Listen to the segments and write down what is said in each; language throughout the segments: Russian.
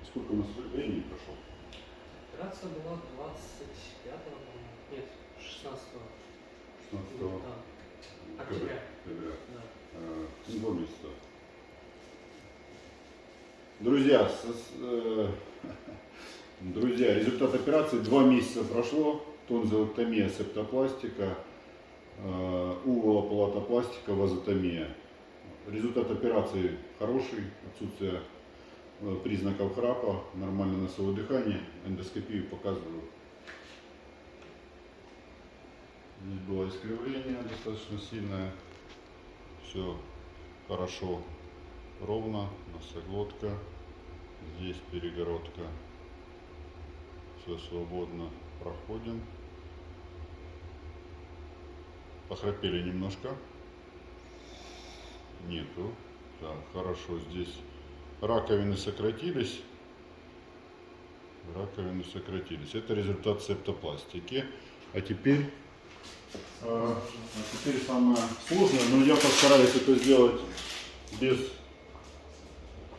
Сколько у нас времени прошло? Операция была 25-го, нет, 16-го. 16 Да. Октября. Да. 2 месяца. Друзья, друзья, результат операции: 2 месяца прошло. Тонзиллэктомия, септопластика, увулоплатопластика, вазотомия. Результат операции хороший, отсутствие признаков храпа, нормальное носовое дыхание, эндоскопию показываю. Здесь было искривление достаточно сильное, все хорошо, ровно, носоглотка, здесь перегородка, все свободно, проходим. Похрапели немножко, нету, так, хорошо, здесь раковины сократились, это результат септопластики. А теперь самое сложное, но я постараюсь это сделать без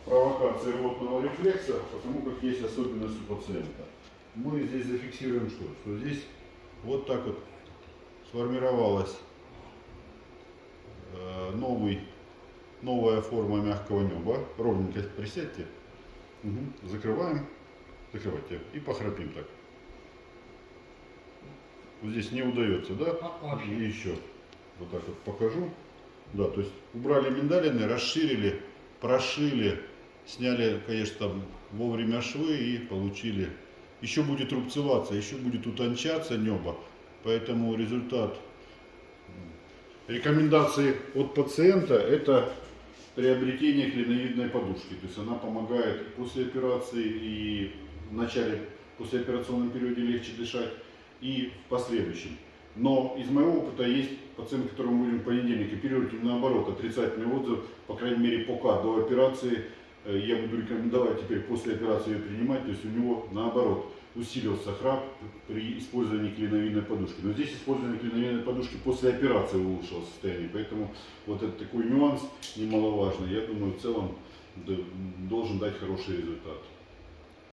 провокации рвотного рефлекса, потому как есть особенность у пациента. Мы здесь зафиксируем что здесь вот так вот сформировалась новая форма мягкого неба. Ровненько присядьте, закрываем, закрывайте и похрапим так. Вот здесь не удается, да? И еще вот так вот покажу. Да, то есть убрали миндалины, расширили, прошили, сняли, конечно, там вовремя швы и получили. Еще будет рубцеваться, еще будет утончаться небо, поэтому результат. Рекомендации от пациента — это приобретение клиновидной подушки. То есть она помогает после операции и в начале, послеоперационном периоде легче дышать, и в последующем. Но из моего опыта есть пациент, которому мы будем в понедельник оперировать, и наоборот, отрицательный отзыв, по крайней мере, пока до операции. Я буду рекомендовать теперь после операции ее принимать, то есть у него наоборот усилился храп при использовании клиновидной подушки. Но здесь использование клиновидной подушки после операции улучшило состояние, поэтому вот это такой нюанс немаловажный, я думаю, в целом должен дать хороший результат.